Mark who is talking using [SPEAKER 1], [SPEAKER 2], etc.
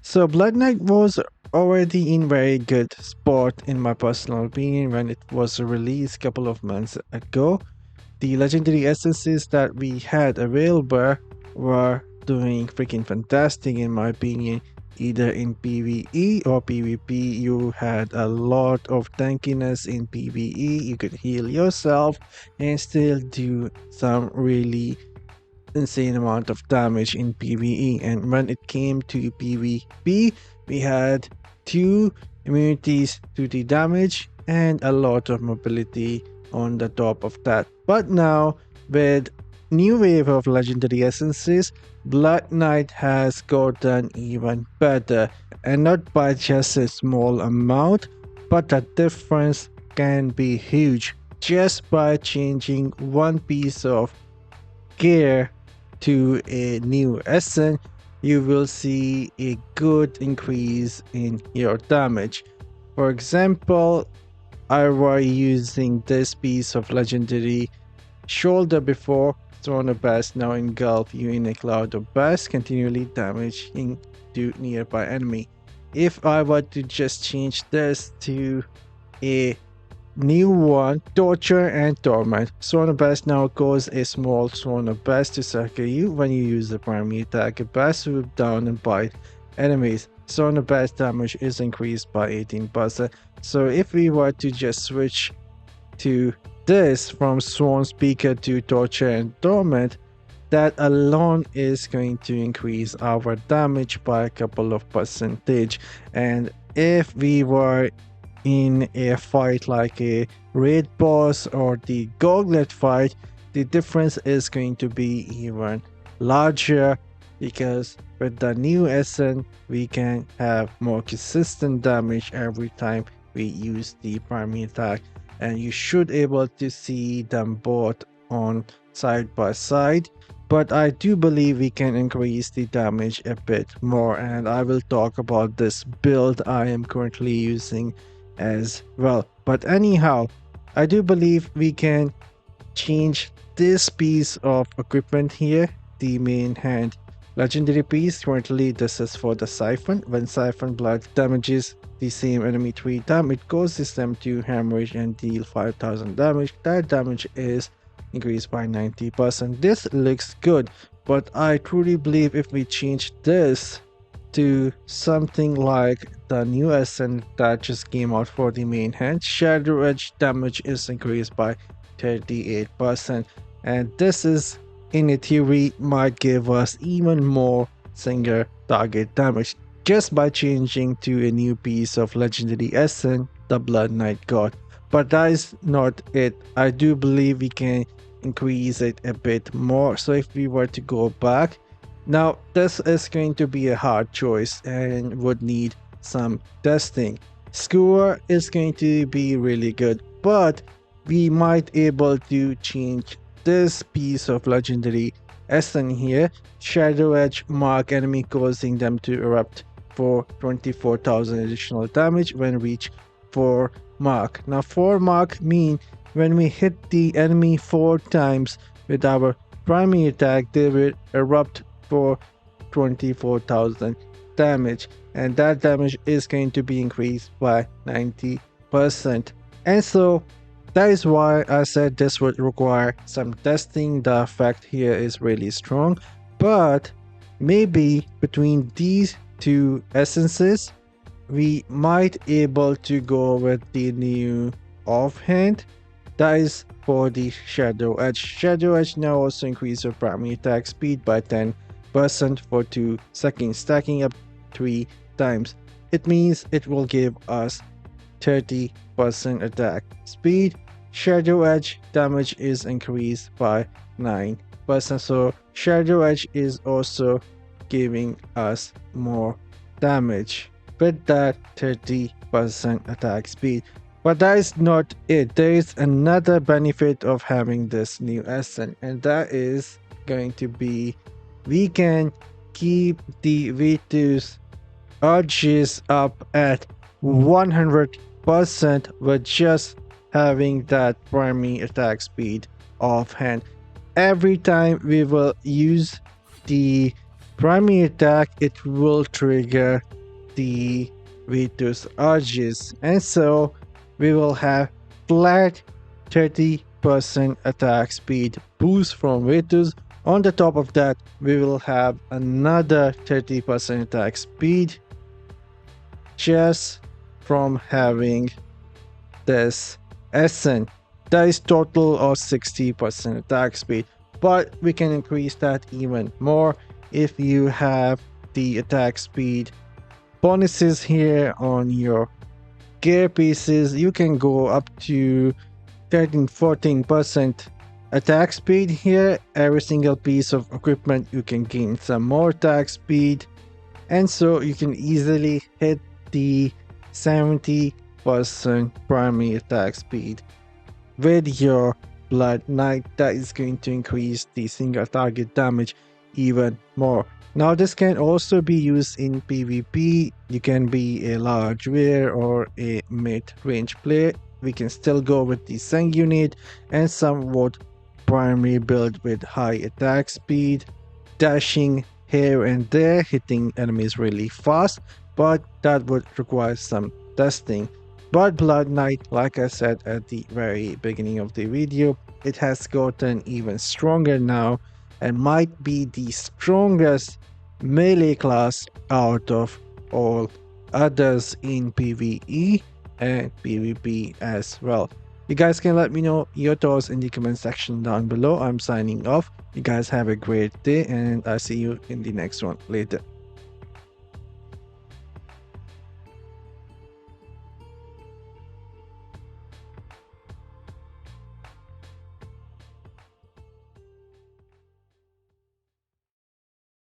[SPEAKER 1] So Blood Knight was already in very good spot in my personal opinion when it was released a couple of months ago. The legendary essences that we had available were doing freaking fantastic in my opinion. Either in PvE or PvP, you had a lot of tankiness in PvE. You could heal yourself and still do some really insane amount of damage in PvE. And when it came to PvP, we had two immunities to the damage and a lot of mobility on the top of that. But now, with new wave of legendary essences, Blood Knight has gotten even better, and not by just a small amount, but the difference can be huge just by changing one piece of gear to a new essence. You will see a good increase in your damage. For example, I was using this piece of legendary shoulder before. Thrown a bass now engulf you in a cloud of bass, continually damaging to nearby enemy. If I were to just change this to a new one, Torture and Torment. Sworn of Bass now cause a small Sworn of Bass to sucker you when you use the primary attack. A bass swoop down and bite enemies. Sworn of Bass damage is increased by 18%. So if we were to just switch to this from Sworn Speaker to Torture and Torment, that alone is going to increase our damage by a couple of percentage. And if we were in a fight like a raid boss or the gauntlet fight, the difference is going to be even larger, because with the new essence we can have more consistent damage every time we use the primary attack, and you should able to see them both on side by side. But I do believe we can increase the damage a bit more, and I will talk about this build I am currently using as well. But anyhow, I do believe we can change this piece of equipment here, the main hand legendary piece. Currently this is for the siphon. When siphon blood damages the same enemy 3 times, it causes them to hemorrhage and deal 5000 damage. That damage is increased by 90%. This looks good, but I truly believe if we change this to something like the new essence that just came out for the main hand, Shadow Edge damage is increased by 38%, and this is in a theory might give us even more single target damage just by changing to a new piece of legendary essence the Blood Knight got. But that is not it. I do believe we can increase it a bit more. So if we were to go back, now this is going to be a hard choice and would need some testing. Skewer is going to be really good, but we might able to change this piece of legendary essence here. Shadow Edge mark enemy, causing them to erupt for 24,000 additional damage when reach 4 mark. Now 4 mark mean when we hit the enemy 4 times with our primary attack, they will erupt for 24,000 damage, and that damage is going to be increased by 90%. And so that is why I said this would require some testing. The effect here is really strong, but maybe between these two essences we might able to go with the new offhand. That is for the Shadow Edge. Shadow Edge now also increase your primary attack speed by 10% for 2 seconds, stacking up 3 times. It means it will give us 30% attack speed. Shadow Edge damage is increased by 9%. So Shadow Edge is also giving us more damage with that 30% attack speed. But that is not it. There is another benefit of having this new essence, and that is going to be we can keep the V2's urges up at 100% with just having that primary attack speed offhand. Every time we will use the primary attack, it will trigger the Vitus Arges, and so we will have flat 30% attack speed boost from Vitus. On the top of that, we will have another 30% attack speed just from having this Essen. That is total of 60% attack speed, but we can increase that even more if you have the attack speed bonuses here on your gear pieces. You can go up to 13-14% attack speed here. Every single piece of equipment you can gain some more attack speed, and so you can easily hit the 70% primary attack speed with your Blood Knight. That is going to increase the single target damage even more. Now this can also be used in PvP. You can be a large warrior or a mid-range player. We can still go with the Sang unit and somewhat primary build with high attack speed, dashing here and there, hitting enemies really fast, but that would require some testing. But Blood Knight, like I said at the very beginning of the video, it has gotten even stronger now and might be the strongest melee class out of all others in PvE and PvP as well. You guys can let me know your thoughts in the comment section down below. I'm signing off. You guys have a great day and I'll see you in the next one later.